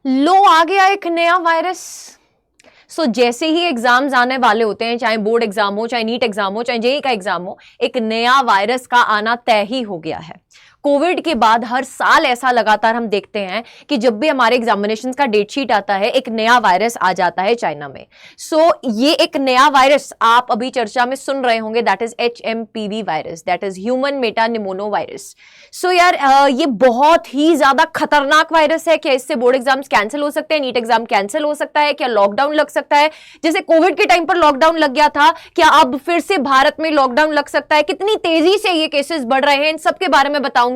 लो आ गया एक नया वायरस। जैसे ही एग्जाम्स आने वाले होते हैं, चाहे बोर्ड एग्जाम हो, चाहे नीट एग्जाम हो, चाहे जेईई का एग्जाम हो, एक नया वायरस का आना तय ही हो गया है। कोविड के बाद हर साल ऐसा लगातार हम देखते हैं कि जब भी हमारे एग्जामिनेशंस का डेट शीट आता है, एक नया वायरस आ जाता है चाइना में। ये एक नया वायरस आप अभी चर्चा में सुन रहे होंगे, that is HMPV virus, that is human metapneumo virus. यार ये बहुत ही ज्यादा खतरनाक वायरस है। क्या इससे बोर्ड एग्जाम्स कैंसिल हो सकते हैं, नीट एग्जाम कैंसिल हो सकता है, क्या लॉकडाउन लग सकता है? जैसे कोविड के टाइम पर लॉकडाउन लग गया था, क्या अब फिर से भारत में लॉकडाउन लग सकता है? कितनी तेजी से ये केसेस बढ़ रहे हैं, इन सब के बारे में बताऊंगी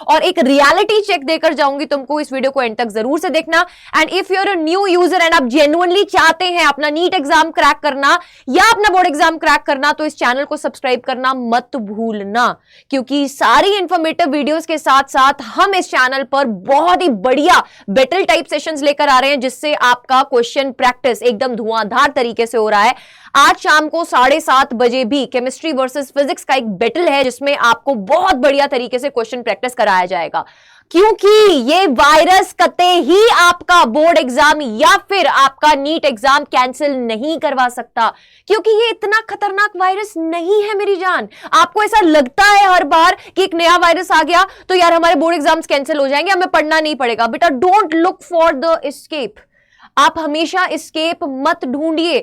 और एक रियलिटी चेक देकर जाऊंगी तुमको। इस वीडियो को एंड तक जरूर से देखना। And if you are a new user and आप जेन्युइनली चाहते हैं अपना नीट एग्जाम क्रैक करना या अपना बोर्ड एग्जाम क्रैक करना, तो इस चैनल को सब्सक्राइब करना मत भूलना, क्योंकि सारी इंफॉर्मेटिव वीडियोस के साथ साथ हम इस चैनल पर बहुत ही बढ़िया बैटल टाइप सेशंस लेकर आ रहे हैं, जिससे आपका क्वेश्चन प्रैक्टिस एकदम धुआंधार तरीके से हो रहा है। आज शाम को 7:30 बजे भी केमिस्ट्री वर्सेस फिजिक्स का एक बैटल है, जिसमें आपको बहुत बढ़िया तरीके से क्वेश्चन प्रैक्टिस कराया जाएगा, क्योंकि ये वायरस कतई ही आपका बोर्ड एग्जाम या फिर आपका नीट एग्जाम कैंसिल नहीं करवा सकता, क्योंकि ये इतना खतरनाक वायरस नहीं है मेरी जान। आपको ऐसा लगता है हर बार कि एक नया वायरस आ गया तो यार हमारे बोर्ड एग्जाम्स कैंसिल हो जाएंगे, हमें पढ़ना नहीं पड़ेगा। बेटा don't look for the escape. आप हमेशा एस्केप मत ढूंढिए,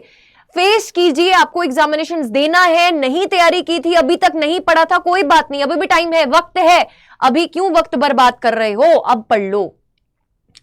फेस कीजिए। आपको एग्जामिनेशंस देना है, नहीं तैयारी की थी, अभी तक नहीं पढ़ा था, कोई बात नहीं, अभी भी टाइम है, वक्त है। अभी क्यों वक्त बर्बाद कर रहे हो? अब पढ़ लो,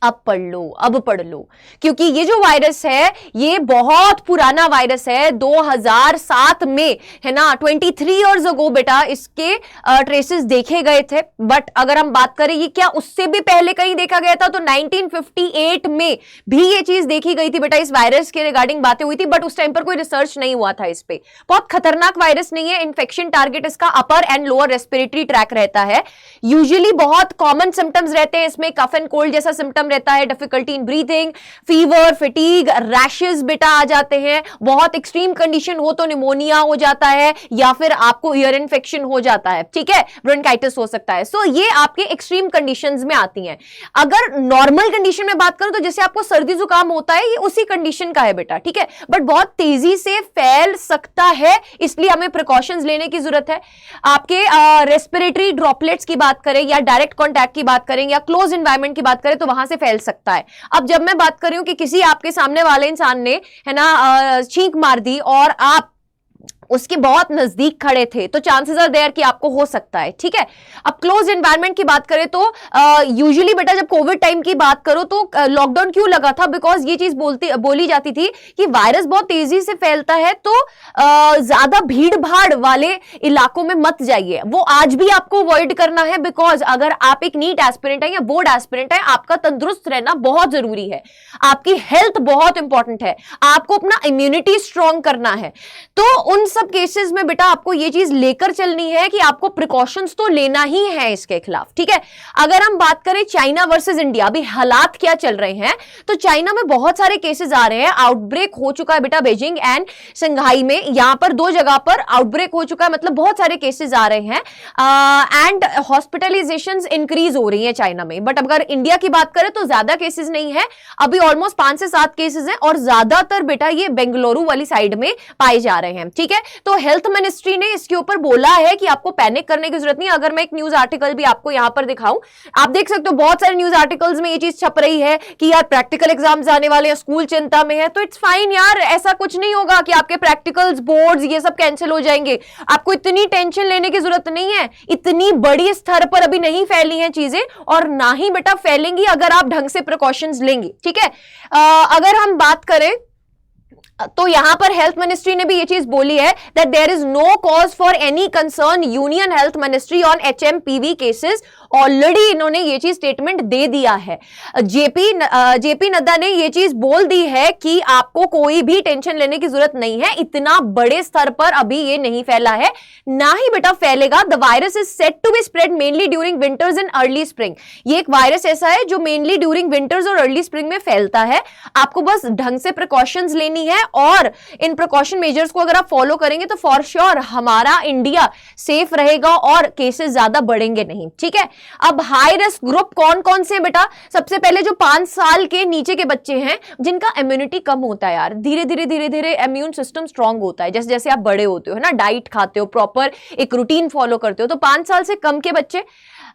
अब पढ़ लो, अब पढ़ लो, क्योंकि ये जो वायरस है ये बहुत पुराना वायरस है। 2007 में, है ना, 23 इयर्स अगो बेटा इसके ट्रेसेस देखे गए थे। बट अगर हम बात करें ये क्या उससे भी पहले कहीं देखा गया था, तो 1958 में भी ये चीज देखी गई थी बेटा। इस वायरस के रिगार्डिंग बातें हुई थी, बट उस टाइम पर कोई रिसर्च नहीं हुआ था इस पे। बहुत खतरनाक वायरस नहीं है। इन्फेक्शन टारगेट इसका अपर एंड लोअर रेस्पिरेटरी ट्रैक रहता है। यूजुअली बहुत कॉमन सिम्टम्स रहते हैं इसमें, कफ एंड कोल्ड जैसा सिम्टम रहता है, difficulty in breathing, fever, fatigue, rashes बेटा आ जाते हैं। बहुत एक्सट्रीम कंडीशन हो तो निमोनिया हो जाता है, या फिर आपको ईयर इन्फेक्शन हो जाता है, ठीक है, ब्रोंकाइटिस हो सकता है। ये आपके एक्सट्रीम कंडीशंस में आती हैं। अगर नॉर्मल कंडीशन में बात करूं तो जैसे आपको सर्दी जुकाम होता है, ये उसी कंडीशन का है बेटा, ठीक है, बट बहुत तेजी से फैल सकता है, इसलिए हमें प्रिकॉशंस लेने की जरूरत है। आपके रेस्पिरेटरी ड्रॉपलेट्स की बात करें या डायरेक्ट कॉन्टैक्ट की बात करें या क्लोज एनवायरमेंट की बात करें तो वहां से फैल सकता है। अब जब मैं बात कर रही हूं कि किसी आपके सामने वाले इंसान ने, है ना, छींक मार दी और आप उसके बहुत नजदीक खड़े थे, तो चांसेस आर देयर कि आपको हो सकता है, ठीक है। अब क्लोज एनवायरनमेंट की बात करें तो यूजुअली बेटा जब कोविड टाइम की बात करो तो लॉकडाउन क्यों लगा था? बिकॉज ये चीज बोली जाती थी कि वायरस बहुत तेजी से फैलता है, तो ज्यादा भीड़ भाड़ वाले इलाकों में मत जाइए। वो आज भी आपको अवॉइड करना है, बिकॉज अगर आप एक नीट एस्पिरेंट है या बोर्ड एस्पिरेंट है, आपका तंदुरुस्त रहना बहुत जरूरी है, आपकी हेल्थ बहुत इंपॉर्टेंट है, आपको अपना इम्यूनिटी स्ट्रॉन्ग करना है। तो उन सब केसेस में बेटा आपको ये चीज लेकर चलनी है कि आपको प्रिकॉशंस तो लेना ही है इसके खिलाफ, ठीक है। अगर हम बात करें चाइना वर्सेस इंडिया, अभी हालात क्या चल रहे हैं, तो चाइना में बहुत सारे केसेस आ रहे हैं। आउटब्रेक हो चुका है बेटा बीजिंग एंड संघाई में, यहां पर 2 जगह पर आउटब्रेक हो चुका है, मतलब बहुत सारे केसेस आ रहे हैं एंड हॉस्पिटलाइजेशंस इंक्रीज हो रही है चाइना में। बट अगर इंडिया की बात करें तो ज्यादा केसेस नहीं है, अभी ऑलमोस्ट 5 से 7 केसेस हैं और ज्यादातर बेटा ये बेंगलुरु वाली साइड में पाए जा रहे हैं, ठीक है। तो हेल्थ मिनिस्ट्री ने इसके ऊपर बोला है कि आपको पैनिक करने की जरूरत नहीं। अगर मैं एक न्यूज आर्टिकल भी आपको यहां पर दिखाऊं, आप देख सकते हो बहुत सारे न्यूज आर्टिकल्स में ये चीज छप रही है कि यार प्रैक्टिकल एग्जाम्स आने वाले हैं, स्कूल चिंता में है, तो इट्स फाइन यार, ऐसा कुछ नहीं होगा कि आपके प्रैक्टिकल्स, बोर्ड्स ये सब कैंसिल हो जाएंगे। आपको इतनी टेंशन लेने की जरूरत नहीं है, इतनी बड़ी स्तर पर अभी नहीं फैली हैं चीजें, और ना ही बेटा फैलेंगी अगर आप ढंग से प्रिकॉशंस लेंगे, ठीक है। अगर हम बात करें तो यहां पर हेल्थ मिनिस्ट्री ने भी ये चीज बोली है that there is no cause for any concern, union health ministry on HMPV cases. Already इन्होंने ये चीज स्टेटमेंट दे दिया है। जेपी नड्डा ने ये चीज बोल दी है कि आपको कोई भी टेंशन लेने की जरूरत नहीं है, इतना बड़े स्तर पर अभी ये नहीं फैला है, ना ही बेटा फैलेगा। The virus is set to be spread mainly during winters and early spring. ये एक वायरस ऐसा है जो मेनली ड्यूरिंग विंटर्स और अर्ली स्प्रिंग में फैलता है। आपको बस ढंग से प्रिकॉशंस लेनी है, और इन प्रिकॉशन मेजर्स को अगर आप फॉलो करेंगे तो फॉर श्योर हमारा इंडिया सेफ रहेगा और केसेस ज्यादा बढ़ेंगे नहीं, ठीक है। अब हाई रिस्क ग्रुप कौन कौन से बेटा? सबसे पहले जो 5 साल के नीचे के बच्चे हैं जिनका इम्यूनिटी कम होता है यार, धीरे धीरे इम्यून सिस्टम स्ट्रांग होता है जैसे जैसे आप बड़े होते हो, है ना, डाइट खाते हो, प्रॉपर एक रूटीन फॉलो करते हो, तो 5 साल से कम के बच्चे,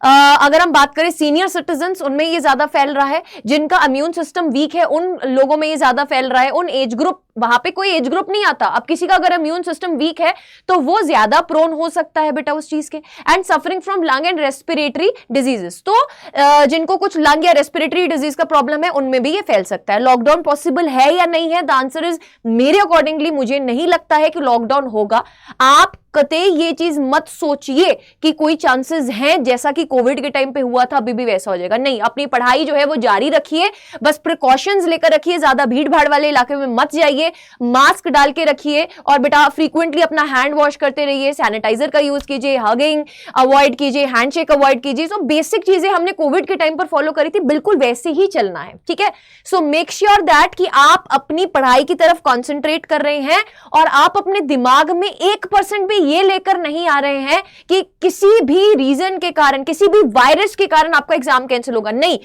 अगर हम बात करें सीनियर सिटीजन्स, उनमें ये ज्यादा फैल रहा है। जिनका इम्यून सिस्टम वीक है उन लोगों में ये ज्यादा फैल रहा है। उन एज ग्रुप, वहां पे कोई एज ग्रुप नहीं आता। अब किसी का अगर इम्यून सिस्टम वीक है तो वो ज्यादा प्रोन हो सकता है बेटा उस चीज के। And suffering from lung and respiratory diseases, तो जिनको कुछ लंग या रेस्पिरेटरी डिजीज का प्रॉब्लम है उनमें भी ये फैल सकता है। लॉकडाउन पॉसिबल है या नहीं है? द आंसर इज, मेरे अकॉर्डिंगली मुझे नहीं लगता है कि लॉकडाउन होगा। आप कतई ये चीज मत सोचिए कि कोई चांसेस हैं जैसा कि कोविड के टाइम पे हुआ था अभी भी वैसा हो जाएगा। नहीं, अपनी पढ़ाई जो है वो जारी रखिए, बस प्रिकॉशंस लेकर रखिए, ज्यादा भीड़ भाड़ वाले इलाके में मत जाइए, मास्क डाल के रखिए और बेटा फ्रीक्वेंटली अपना हैंड वॉश करते रहिए, सैनिटाइजर का यूज कीजिए, हगिंग अवॉइड कीजिए, हैंडशेक अवॉइड कीजिए। सो बेसिक चीजें हमने कोविड के टाइम पर फॉलो करी थी, बिल्कुल वैसे ही चलना है, ठीक है। सो मेक श्योर दैट कि आप अपनी पढ़ाई की तरफ कॉन्सेंट्रेट कर रहे हैं और आप अपने दिमाग में 1% भी ये लेकर नहीं आ रहे हैं कि किसी भी रीजन के कारण, किसी भी वायरस के कारण आपका एग्जाम कैंसिल होगा। नहीं,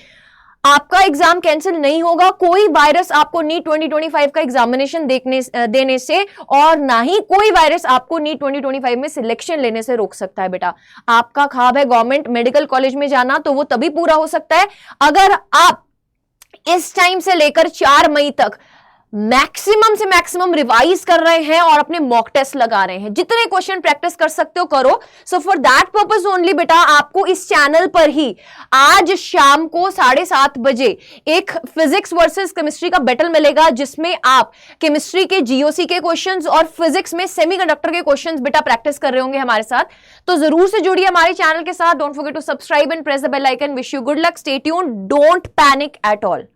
आपका एग्जाम कैंसिल नहीं होगा। कोई वायरस आपको नीट 2025 का एग्जामिनेशन देने से और ना ही कोई वायरस आपको नीट 2025 में सिलेक्शन लेने से रोक सकता है बेटा। आपका ख्वाब है गवर्नमेंट मेडिकल कॉलेज में जाना, तो वो तभी पूरा हो सकता है अगर आप इस टाइम से लेकर 4 मई तक मैक्सिमम से मैक्सिमम रिवाइज कर रहे हैं और अपने मॉक टेस्ट लगा रहे हैं। जितने क्वेश्चन प्रैक्टिस कर सकते हो करो। So for that purpose only बेटा आपको इस चैनल पर ही आज शाम को 7:30 बजे एक फिजिक्स वर्सेस केमिस्ट्री का बैटल मिलेगा, जिसमें आप केमिस्ट्री के जीओसी के क्वेश्चंस और फिजिक्स में सेमीकंडक्टर के क्वेश्चंस बेटा प्रैक्टिस कर रहे होंगे हमारे साथ। तो जरूर से जुड़िए हमारे चैनल के साथ। Don't forget to subscribe and press the bell icon. Wish you good luck, stay tuned, don't panic at all.